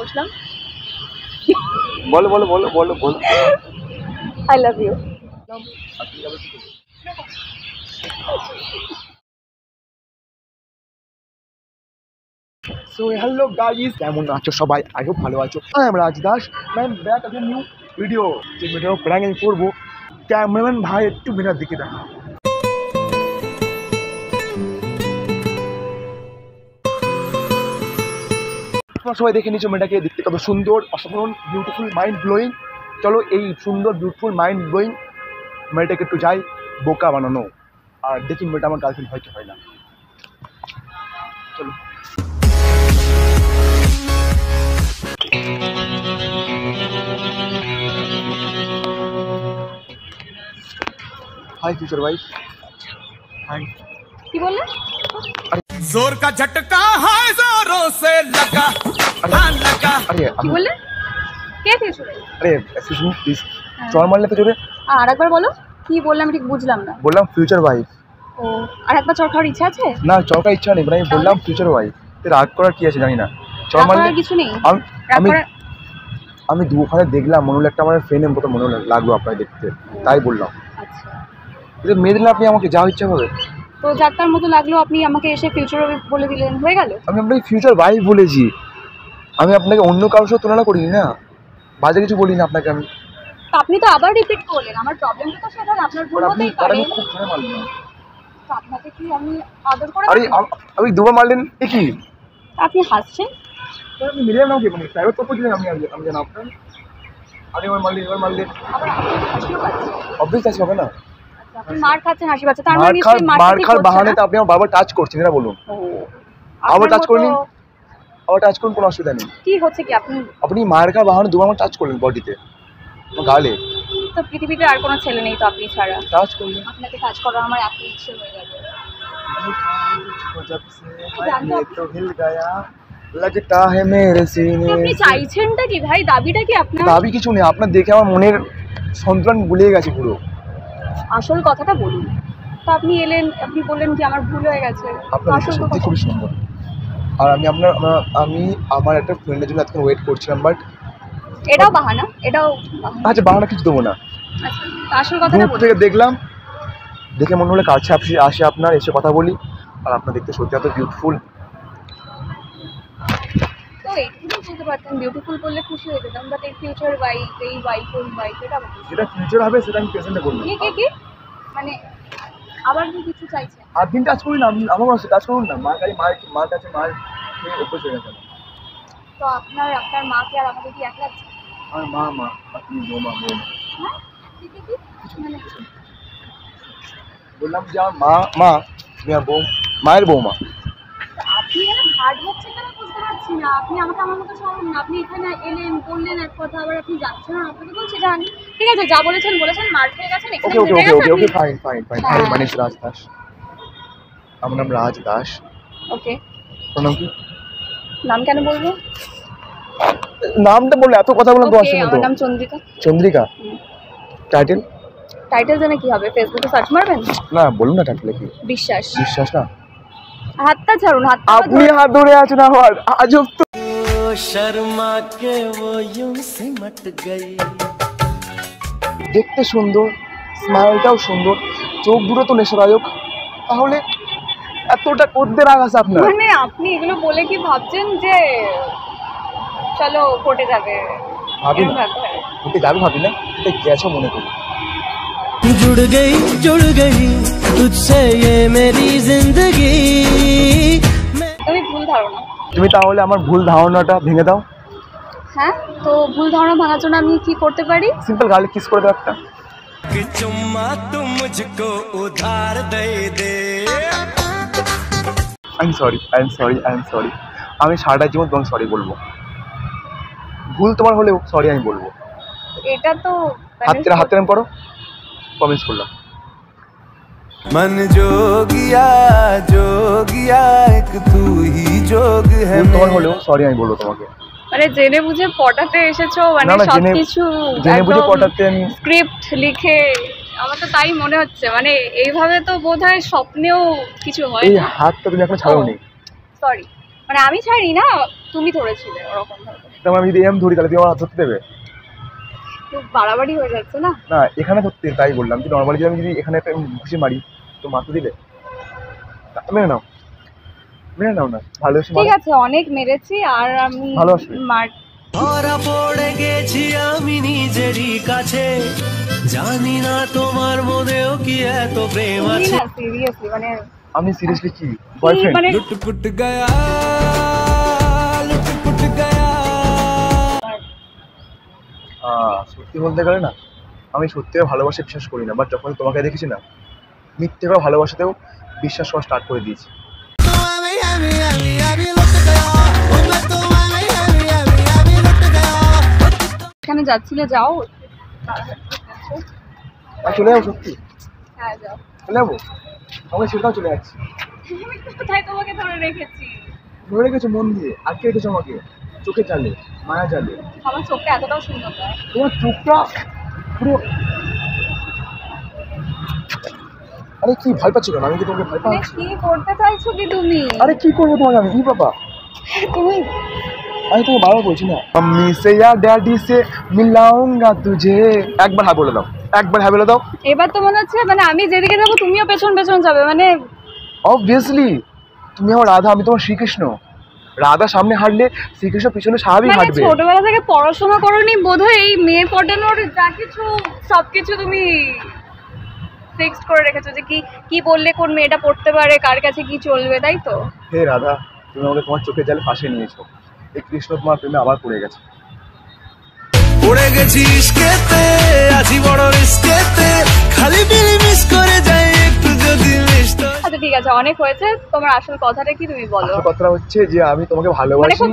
বসলাম। বলো বলো বলো বলো বলো। I love you. So hello guys, কেমন আছো সবাই? আই হোপ ভালো আছো। I am Raj Das, I'm back again new video. যে ভিডিও প্র্যাঙ্ক আমি করবো, ক্যামেরাম্যান ভাই একটু মেয়েটার দিকে দেখা। সবাই দেখে নিচ্ছ মেয়েটাকে, দেখতে কত সুন্দর, অসাধারণ, বিউটিফুল, মাইন্ড ব্লোয়িং। চলো এই সুন্দর বিউটিফুল মাইন্ড ব্লোয়িং মেয়েটাকে একটু যাই বোকা বানানো, আর দেখি মেয়েটা আমার গার্লফ্রেন্ড হয় কি হয় না। চলো। हाय फ्यूचर वाइफ। हाय। কি বললে? जोर का झटका है जोरों से लगा लगा। अरे কি বললে? কে ফিউচার? अरे एक्सक्यूज मी प्लीज, चौड़ मारने पे जोरे। আরেকবার বলো, কি বললাম ঠিক বুঝলাম না। बोलলাম फ्यूचर वाइफ। ও, আরেকবার চড় খাওয়ার ইচ্ছা আছে? না চড় का इच्छा नहीं, আমি বললাম फ्यूचर वाइफ। তুই রাগ করার কি আছে জানি না। চড় মারলে কিছু নেই। আমি আমি দুখানে দেখলাম, মনে হলো একটা আমার ফ্রেন্ডের মতো মনে লাগলো আপনাকে দেখতে, তাই বললাম। আচ্ছা, এটা মেয়েদের না, আপনি আমাকে যা ইচ্ছা হবে। তো যাত্রার মতো লাগলো, আপনি আমাকে এসে ফিউচার বলে দিলেন, হয়ে গেল। আমি আপনাকে ফিউচার ওয়াইফ বলেছি, আমি আপনাকে অন্য কারোর সাথে তুলনা করিনি না, বাজে কিছু বলিনি আপনাকে আমি। তো আপনি তো আবার রিপিট করলেন, আমার প্রবলেমটা তো সেটা না, আপনার ভুল হতেই পারে। আমি খুব ধরে মারলাম। তো আপনাকে কি আমি আদর করে? আরে আমি দুবার মারলেন এ কি? আপনি হাসছেন। আপনি মিলিয়ে নাও কি, মানে প্রাইভেট প্রপোজ দিলেন আমি জানি আপনার। আরে এবার মারলেন আবার হাসিও পাচ্ছে। অবভিয়াস আছে হবে না। আপনি মার খাচ্ছেন, হাসি পাচ্ছে, তার মানে নিশ্চয়ই মার খাওয়ার বাহানাতে আপনি আমার বারবার টাচ করছেন, এটা বলুন। আবার টাচ করলেন, আবার টাচ করুন, কোনো অসুবিধা নেই। কি হচ্ছে কি আপনি মার খাওয়ার বাহানা দুবার টাচ করলেন বডিতে, গালে। তো পৃথিবীতে আর কোনো ছেলে নেই তো আপনি ছাড়া। টাচ করলেন, আপনাকে টাচ করার আমার এত ইচ্ছে হয়ে গেল। তো হিল গায়া লাগতা है मेरे सीने। আপনি চাইছেনটা কি ভাই? দাবিটা কি আপনার? দাবি কিছু নেই, আপনার দেখে আমার মনের সন্তুলন গুলিয়ে গেছে পুরো। আসল কথাটা বলুন। তো আপনি এলেন, আপনি বললেন কি আমার ভুল হয়ে গেছে। আপনার সত্যি খুবই সুন্দর, আর আমি আমার একটা ফ্রেন্ডের জন্য এতক্ষণ ওয়েট করছিলাম, বাট এটাও বাহানা, এটাও বাহানা। আচ্ছা বাহানা কিছু দেবো না। আচ্ছা, তো আসল কথাটা দূর থেকে দেখলাম, দেখে মনে হলো কাছে আসে আপনার, এসে কথা বলি, আর আপনার দেখতে সত্যি এত বিউটিফুল। তো এইটুকু বলতে পারতেন, বিউটিফুল বললে খুশি হয়ে যেতাম, বাট এই ফিউচার ওয়াইফ, এই ওয়াইফ এটা যেটা ফিউচার হবে সেটা আমি প্রেজেন্টে বলবো। কি মানে আবার কি কিছু চাইছেন? আর দিন টাচ করি না, আমার টাচ করুন না। মার কাছে অভ্যেস হয়ে গেছে। তো আপনার মাকে আর আমাকে কি এক লাগছে? আর মা আপনি বৌমা। হ্যাঁ, মানে বললাম যে আমার মা তুমি আর মায়ের বৌমা। আপনি এখানে হার্ড হচ্ছেন কেন বুঝতে পারছি না। আপনি আমাকে আমার মতো সরুন না। আপনি এখানে এলেন, বললেন এক কথা, আবার আপনি যাচ্ছেন না। আপনাকে বলছি যান, ঠিক আছে, যা বলেছেন মার খেয়ে গেছেন। ওকে ফাইন হাই মানে রাজ দাস, আমার নাম রাজ দাস। ওকে, নাম কি? নাম কেন বলবো? নামটা বললে এত কথা বললাম তো। আমার নাম চন্দ্রিকা। চন্দ্রিকা। টাইটেল জানে কি হবে? ফেসবুকে সার্চ মারবেন। না বলুন না টাইটেল কি? বিশ্বাস না। হাতটা ছাড়ুন। আপনি হাত ধরে আছেন আমার, আজব তো। শর্মা কে ও ইউं সিমট গই। দেখতে সুন্দর, স্মাইলটাও সুন্দর, চোখ দুটো তো নেশাদায়ক, তাহলে এতটা করতে রাগ আছে আপনার? মানে আপনি এগুলো বলে কি ভাবছেন যে চলো কোর্টে যাবে? ভাবি না, কোর্টে যাবে ভাবি না, এটা গেছো মনে করি। जुड़ गई तुझसे ये मेरी जिंदगी। তুমি ভুল ধারণা। তুমি তাহলে আমার ভুল ধারণাটা ভেঙে দাও। হ্যাঁ, তো ভুল ধারণা ভাঙার জন্য আমি কি করতে পারি? সিম্পল গালে কিস করে দাও একটা। कि चुम्मा तुम मुझको उधार दे दे। I am sorry. আমি সারাটা জীবন তোমাকে সরি বলবো। ভুল তোমার হলেও সরি আমি বলবো। এটা তো হাতে নাম করো, প্রমিস করলাম। मन जोगिया एक तू ही जोग है। তোমার হলেও সরি আমি বলবো তোমাকে। মানে জেনে বুঝে পটাতে এসেছো, মানে সবকিছু জেনে বুঝে পটাতে আমি স্ক্রিপ্ট লিখে, আমার তো তাই মনে হচ্ছে। মানে এইভাবে তো বোধহয় স্বপ্নেও কিছু হয়। এই হাতটা তুমি এখন ছাড়োনি। সরি, মানে আমি ছাড়ি না, তুমি ধরেছিলে ওরকম ভাবে। তারপর আমি যদি এম ধরি তাহলে তুমি আমার হাত ধরতে দেবে? খুব বাড়াবাড়ি হয়ে যাচ্ছে না? না এখানে ধরতে, তাই বললাম যে নর্মালি যদি আমি যদি এখানে একটা ঘুষি মারি তো মাথা দিলে মেরে নাও, মেরে নাও না, ভালোবাসি ঠিক আছে, অনেক মেরেছি আর আমি ভালোবাসি। ধরা পড়ে গেছি আমি নিজেরই কাছে, জানি না তোমার মনেও কি এত প্রেম আছে। সিরিয়াসলি মানে আমি সিরিয়াসলি কি বয়ফ্রেন্ড? মানে लुट गया लुट गया। সত্যি বলতে গেলে না আমি সত্যি ভালোবাসা বিশ্বাস করি না, বাট যখন তোমাকে দেখেছি না মিথ্যে করে ভালোবাসাতেও বিশ্বাস করা স্টার্ট করে দিয়েছি। এখানে যাচ্ছিলে, যাও। চলে যাবো সত্যি? হ্যাঁ যাও। চলে যাবো, আমাকে সেটাও চলে যাচ্ছি। আমি কোথায় তোমাকে ধরে রেখেছি? ধরে রেখেছো মন দিয়ে, আটকে রেখেছো আমাকে চোখে জালে, মায়া জালে। আমার চোখটা এতটাও সুন্দর নয়। তোমার চোখটা পুরো, আরে কি ভয় পাচ্ছ কেন? আমি কি তোমাকে ভয় মানে পাচ্ছি? কি করতে চাইছো কি তুমি? আরে কি করবো তোমাকে আমি? কি বাবা, তুমি আমি তোমাকে বারবার বলছি না, मम्मी से या डैडी से मिलाऊंगा तुझे। একবার হ্যাঁ বলে দাও, একবার হ্যাঁ বলে দাও। এবার তো মনে হচ্ছে মানে আমি যেদিকে যাবো তুমিও পেছন পেছন যাবে, মানে অবভিয়াসলি তুমি আমার রাধা, আমি তোমার শ্রীকৃষ্ণ। রাধা সামনে হাঁটলে শ্রীকৃষ্ণ পিছনে স্বাভাবিক মানে হাঁটবে। ছোটবেলা থেকে পড়াশোনা করোনি বোধহয়, এই মেয়ে পটানোর যা কিছু সবকিছু তুমি ফিক্সড করে রেখেছো যে কি কি বললে কোন মেয়েটা পড়তে পারে, কার কাছে কি চলবে, তাই তো? হে রাধা, তুমি আমাকে তোমার চোখের জালে ফাঁসে নিয়েছো, এই কৃষ্ণ তোমার প্রেমে আবার পড়ে গেছে। পড়ে গেছি ইশকেতে, আছি বড় রিস্কেতে, খালি বিলি মিস করে যাই একটু যদি মিষ্ট। আচ্ছা ঠিক আছে, অনেক হয়েছে, তোমার আসল কথাটা কি তুমি বলো। আসল কথাটা হচ্ছে যে আমি তোমাকে মানে ভালোবাসি। খুব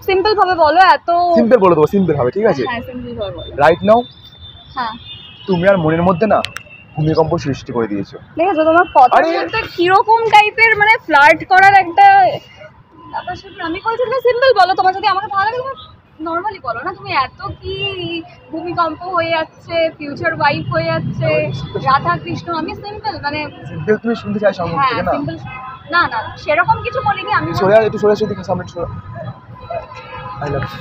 সিম্পল ভাবে বলো, এত সিম্পল বলে দেবো, সিম্পল হবে, ঠিক আছে? হ্যাঁ সিম্পল ভাবে বলো। রাইট নাও হ্যাঁ তুমি আর মনের মধ্যে না ভূমিকম্প সৃষ্টি করে দিয়েছো। দেখেছো তোমার কথার আরে- মধ্যে কিরকম টাইপের মানে ফ্লার্ট করার একটা ব্যাপার স্যাপার। আমি বলছি তুমি সিম্পল বলো, তোমার যদি আমাকে ভালো লাগে তুমি নর্মালি বলো না। তুমি এত কি ভূমিকম্প হয়ে যাচ্ছে, ফিউচার ওয়াইফ হয়ে যাচ্ছে, রাধা কৃষ্ণ, আমি সিম্পল মানে সিম্পল তুমি শুনতে চাইছো আমার মুখ হ্যাঁ থেকে না? সিম্পল। না না সেরকম কিছু বলিনি আমি, সরে একটু সরে আসো, দেখে সামনে সরে। I love you.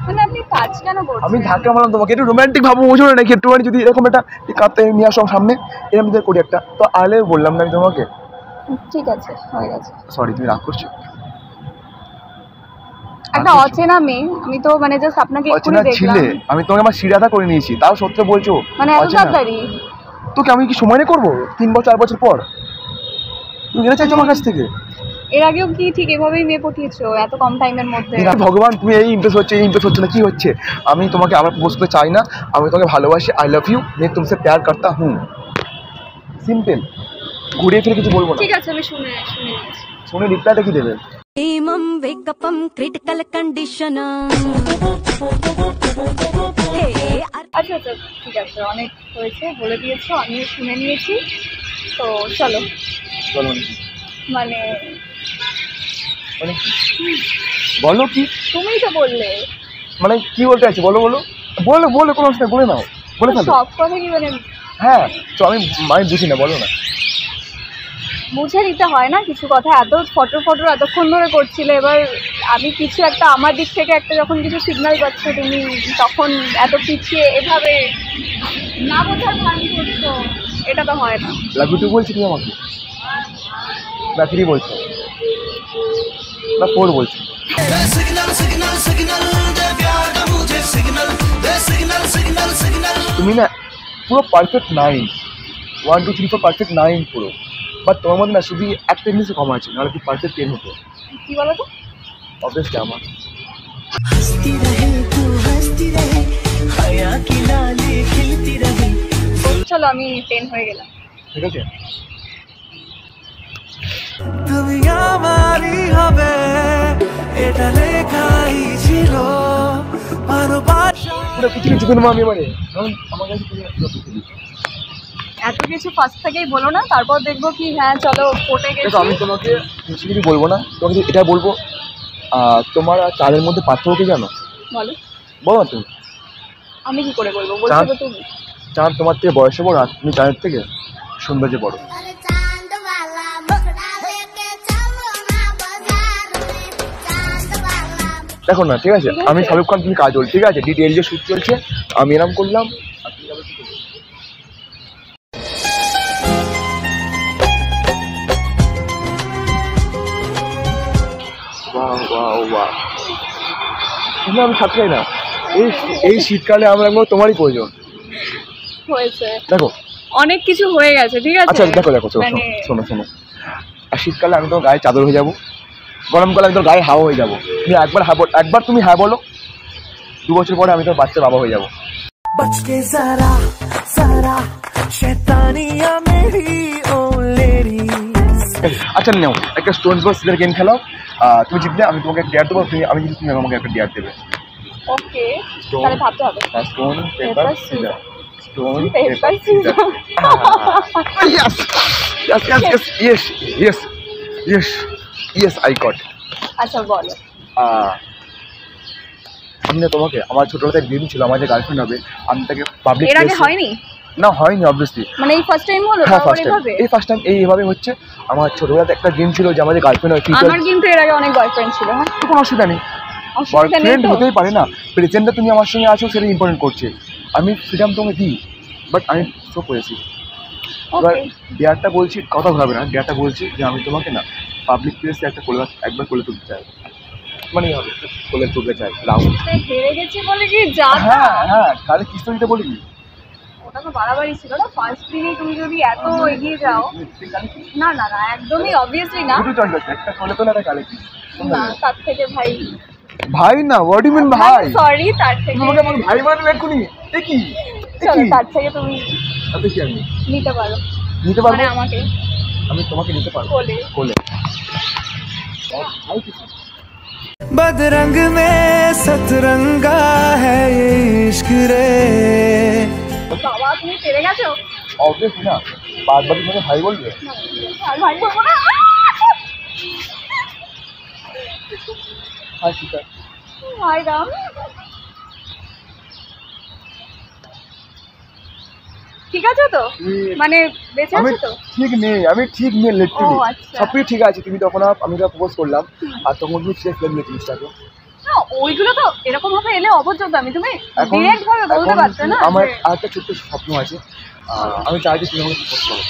মানে আপনি কাজ কেন করছেন? আমি ধাক্কা মারলাম তোমাকে, একটু রোমান্টিক ভাবো, বুঝো না নাকি? একটু মানে যদি এরকম একটা কাঁদতে নিয়ে আসো সামনে, এরকম যদি করি একটা, তো আলে বললাম না আমি তোমাকে। ঠিক আছে হয়ে গেছে। সরি, তুমি রাগ করছো? একটা অচেনা মেয়ে, আমি তো মানে জাস্ট আপনাকে এক্ষুনি অচেনা দেখলাম। ছিলে, আমি তোমাকে আমার শিরাধা করে নিয়েছি, তাও সত্যি বলছো মানে এত অচেনা। তাড়াতাড়ি? তোকে আমি কি সময় নিয়ে করবো 3 বছর 4 বছর পর? তুমি এটা চাইছো আমার কাছ থেকে? এর আগেও কি ঠিক এভাবেই মেয়ে পটিয়েছো এত কম টাইমের মধ্যে? এরা ভগবান, তুমি এই ইমপ্রেস হচ্ছে, এই ইমপ্রেস হচ্ছে না, কি হচ্ছে? আমি তোমাকে আবার প্রপোজ করতে চাই না, আমি তোমাকে ভালোবাসি, আই লাভ ইউ, मैं तुमसे प्यार करता हूँ। সিম্পল, ঘুরিয়ে ফিরে কিছু বলবো না। ঠিক আছে আমি শুনে নিয়েছি। শুনে রিপ্লাইটা কি দেবে? Imam Vegapam critical condition. আচ্ছা আচ্ছা ঠিক আছে, অনেক হয়েছে, বলে দিয়েছো, আমিও শুনে নিয়েছি, তো চলো। বলো মানে মানে কি? বলো কি? তুমিই তো বললে। মানে কি বলতে চাইছো? বলো বলো বলো বলো, কোনো অবস্থা বলে নাও, বলে ফেলো। সব কথা কি মানে হ্যাঁ তো আমি বুঝি না, বলো না। বুঝে নিতে হয় না কিছু কথা? এত ফটো এতক্ষণ ধরে করছিলে, এবার আমি কিছু একটা আমার দিক থেকে একটা যখন কিছু সিগন্যাল পাচ্ছো তুমি তখন এত পিছিয়ে এভাবে না বোঝার ভান করছো, এটা তো হয় না। লাভ ইউ টু বলছি তুমি আমাকে, না 3 বলছো, না 4 বলছো? সিগন্যাল সিগন্যাল সিগন্যাল দে প্যার কা মুঝে সিগন্যাল দে সিগন্যাল সিগন্যাল সিগন্যাল। তুমি না পুরো পারফেক্ট 9, 1 2 3 4 পারফেক্ট 9 পুরো, বাট তোমার মধ্যে না শুধু একটা জিনিসে কম আছে, নাহলে কি পারফেক্ট 10 হতো। কি বলো তো? অবভিয়াসলি আমার। हंसती रहे तू हंसती रहे हया की लाली खिलती रहे। চলো আমি 10 হয়ে গেলাম। ঠিক আছে, তুমি আমারই হবে এটা লেখাই ছিল ভালোবাসা। পুরো পৃথিবী জীবন আমি মানে, কারণ আমার কাছে তুমি পুরো পৃথিবী। এত কিছু ফার্স্ট থেকেই বলো না, তারপর দেখবো কি হ্যাঁ চলো পটে দেখো গেছি। আমি তোমাকে বেশি কিছু বলবো না, তোমাকে এটা বলবো, তোমার আর চাঁদের মধ্যে পার্থক্য কি জানো? বলো। বলো না তুমি। আমি কি করে বলবো, বলছো তো তুমি। চাঁদ তোমার থেকে বয়সে বড়, আর তুমি চাঁদের থেকে সৌন্দর্যে বড়। चांद वाला मुखड़ा लेके चलो ना बाजार में, चांद वाला দেখো না, ঠিক আছে, আমি শাহরুখ খান, তুমি কাজল, ঠিক আছে, ডিটেল যে শুট চলছে, আমি এরম করলাম। আমি থাকতে চাই না, এই শীতকালে আমরা তোমারই প্রয়োজন। হয়েছে, দেখো অনেক কিছু হয়ে গেছে, ঠিক আছে। আচ্ছা দেখো শোনো, আর শীতকালে আমি তো গায়ে চাদর হয়ে যাবো, গরমকালে আমি তো গায়ে হাওয়া হয়ে যাবো। তুমি একবার তুমি হ্যাঁ বলো, 2 বছর পরে আমি তো বাচ্চা বাবা হয়ে যাবো। बचके जरा जरा शैतानिया मेरी ओ लेडी। আচ্ছা নাও, একটা স্টোন পেপার সিজার গেম খেলাও। তুমি জিতলে আমি তোমাকে একটা ডেয়ার দেবো, আমি জিতলে তুমি আমাকে একটা ডেয়ার দেবে। ওকে, তাহলে ভাবতে হবে। Stone paper scissor, stone paper paper scissor. Yes I got. আচ্ছা বলো। আমি না তোমাকে, আমার ছোটবেলায় ড্রিম ছিল আমার যে গার্লফ্রেন্ড হবে, আমি তাকে পাবলিক এর আগে হয়নি? না হয়নি অবভিয়াসলি। মানে এই ফার্স্ট টাইম হলো? হ্যাঁ ফার্স্ট টাইম, এই ফার্স্ট টাইম এইভাবে হচ্ছে। আমার ছোটবেলাতে একটা ড্রিম ছিল যে আমাদের গার্লফ্রেন্ড হয়। আমার কিন্তু এর আগে অনেক বয়ফ্রেন্ড ছিল। হ্যাঁ, কোনো অসুবিধা নেই, বয়ফ্রেন্ড হতেই পারে না। প্রেজেন্টে তুমি আমার সঙ্গে আছো, সেটা ইম্পর্টেন্ট করছে। আমি ফ্রিডম তোমাকে দিই, বাট আমি সো করেছি। এবার ডেয়ারটা বলছি, কথা ভাবে না, ডেয়ারটা বলছি যে আমি তোমাকে না পাবলিক প্লেসে একবার কোলে তুলতে চাই, মানে হবে কোলে তুলতে চাই। রাউন্ড হেরে গেছি বলে কি যা? হ্যাঁ কালে কিস্তো দিতে বলিনি। ওটা তো বাড়াবাড়ি ছিল না, ফার্স্ট দিনে তুমি যদি এত এগিয়ে যাও। না না না, একদমই অবভিয়াসলি না। দুটো চয়েস আছে, একটা কোলে তোলা, একটা কালে কি। না, তার থেকে ভাই না, হোয়াট ইউ মিন ভাই? সরি, তার থেকে তোমাকে আমার ভাই বানাবে এক্ষুনি? এ কি? চলো, তার থেকে তুমি তাতে কি আমি নিতে পারো, নিতে পারবো? মানে আমাকে আমি তোমাকে নিতে পারবো কোলে। কোলে। बदरंग में सतरंगा है ये इश्क रे। বাবা, তুমি পেরে গেছো। অবভিয়াসলি না, বাদ বাকি তোমাকে ভাই বলবে? আর ভাই বলবো না। হ্যাঁ ঠিক আছে। হাই রাম, ঠিক আছে তো? মানে বেঁচে আমি আছো তো? ঠিক নেই, আমি ঠিক নেই লিটারালি। ও, আচ্ছা। সব কিছু ঠিক আছে। তুমি তখন আমি যখন প্রপোজ করলাম, আর তখন তুমি সিরিয়াস লাগলে জিনিসটাকে। না, ওইগুলো তো এরকম ভাবে এলে অবচেতন। আমি তুমি এখন ডিরেক্ট ভাবে বলতে পারছো না? আমার আরেকটা ছোট্ট স্বপ্ন আছে, আমি চাই যে তুমি আমাকে প্রপোজ করো।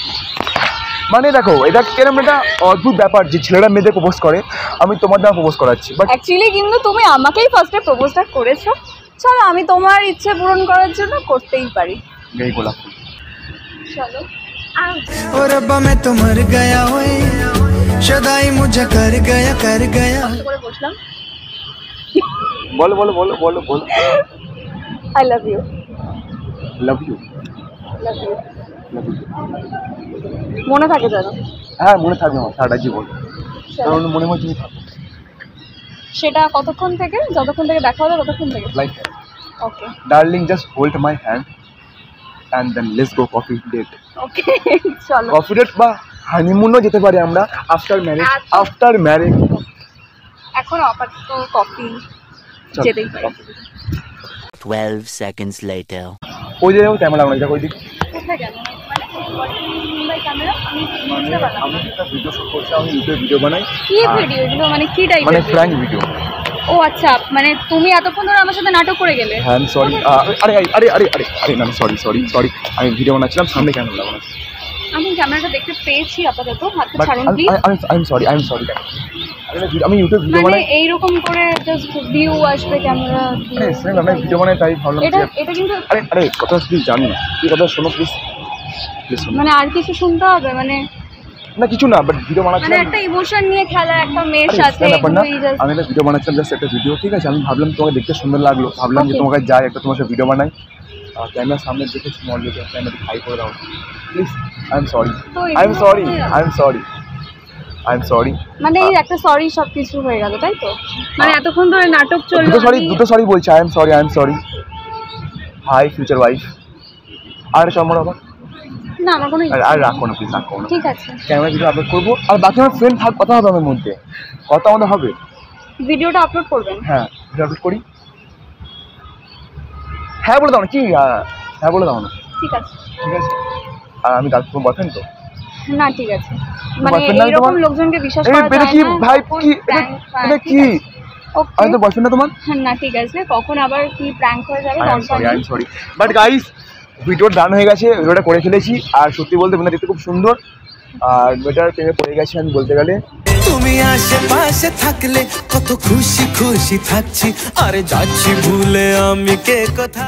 মানে দেখো, এটা কেরম একটা অদ্ভুত ব্যাপার যে ছেলেরা মেয়েদের প্রপোজ করে, আমি তোমার দ্বারা প্রপোজ করাচ্ছি। বাট অ্যাকচুয়ালি কিন্তু তুমি আমাকেই ফার্স্টে প্রপোজটা করেছো। চলো, আমি তোমার ইচ্ছে পূরণ করার জন্য করতেই পারি। এই গোলাপ ফুল। চলো। ओ रब्बा मैं तो मर गया ओए, सदाई मुझे कर गया করে বসলাম। বলো বলো বলো বলো বলো। I love you. Love you. Love you. মনে থাকে জানো? হ্যাঁ মনে থাকবে আমার সারাটা জীবন, কারণ মনে মনে তুমি থাকো। সেটা কতক্ষণ থেকে? যতক্ষণ থেকে দেখা হলো ততক্ষণ থেকে? Like okay darling, just hold my hand and then let's go coffee date. Okay, চলো। কফি ডেট বা হানিমুনও যেতে পারি আমরা আফটার ম্যারেজ। আফটার ম্যারেজ এখন আপাতত কফি যেতেই পারি। 12 seconds later. ওই যে ক্যামেরা বানাই দেখো ওই দিক। কোথায় গেল? মানে মুম্বাই ক্যামেরা আমি বুঝতে পারলাম। আমি একটা ভিডিও শুট করছি, আমি ইউটিউবে ভিডিও বানাই। কি ভিডিও এগুলো? মানে কি টাইপের? মানে ফ্র্যাঙ্ক ভিডিও। ও আচ্ছা, মানে তুমি এতক্ষণ ধরে আমার সাথে নাটক করে গেলে? হ্যাঁ সরি, আরে আরে আরে আরে আরে না সরি সরি সরি, আমি ভিডিও বানাচ্ছিলাম, সামনে ক্যামেরা বানাচ্ছি। আমি ক্যামেরাটা দেখতে পেয়েছি আপাতত, হাতটা বাট ছাড়ুন প্লিজ। আই এম সরি আমি ইউটিউব ভিডিও মানে বানাই। এইরকম করে জাস্ট ভিউ আসবে ক্যামেরা দিয়ে। সেম আমি ভিডিও বানাই, তাই ভাবলাম এটা যে এটা কিন্তু আরে আরে কথা প্লিজ জানি না, কি কথা শোনো প্লিজ প্লিজ শোনো। মানে আর কিছু শুনতে হবে? মানে না কিছু না, বাট ভিডিও মানে বানাচ্ছিলাম। একটা ইমোশন নিয়ে খেলা একটা মেয়ের আরে, সাথে, ব্যাপার না, এগুলোই just- আমি একটা ভিডিও বানাচ্ছিলাম, জাস্ট একটা ভিডিও, ঠিক আছে। আমি ভাবলাম তোমাকে দেখতে সুন্দর লাগলো, ভাবলাম যে Okay. তোমাকে যাই একটা তোমার সাথে ভিডিও বানাই। ক্যামেরার সামনে দেখে স্মল ভিডিও ক্যামেরা হাই করে দাও প্লিজ। আই এম সরি তো আই এম এগুলো সরি হবে না। I am sorry I am sorry. মানে এই একটা সরি সবকিছু হয়ে গেল, তাই তো? মানে এতক্ষণ ধরে নাটক চললো। দুটো সরি বলছি। I am sorry hi future wife. আর চমড় আবার না, আমার কোনো ইচ্ছে আর নেই। রাখো না প্লিজ, রাখো না। ঠিক আছে, ক্যামেরা ভিডিও আপলোড করবো, আর বাকি আমার ফ্রেন্ড থাক, কথা হবে আমার মধ্যে, কথা আমাদের হবে। ভিডিওটা আপলোড করবেন? হ্যাঁ ভিডিও আপলোড করি। হ্যাঁ বলে দাও না, কি হ্যাঁ বলে দাও না। ঠিক আছে। ঠিক আছে। আর আমি গার্লফ্রেন্ড বলতেন তো? না ঠিক আছে, মানে boyfriend না এইরকম তোমার? লোকজনকে বিশ্বাস এই করা এটা যায় কি না। ভাই, তখন কি prank, এটা ঠিক কি? আছে। ওকে আমি তো বয়ফ্রেন্ড না তোমার। না ঠিক আছে, কখন আবার কি প্র্যাঙ্ক হয়ে যাবে আই এম দরকার সরি, আই নেই। Am sorry. But guys, video done হয়ে গেছে, ভিডিওটা করে ফেলেছি। আর সত্যি বলতে মেয়েটা দেখতে খুব সুন্দর, আর মেয়েটার প্রেমে পড়ে গেছে আমি বলতে গেলে। তুমি আশেপাশে থাকলে কত খুশি খুশি থাকছি, আরে যাচ্ছি ভুলে আমি কে কথা।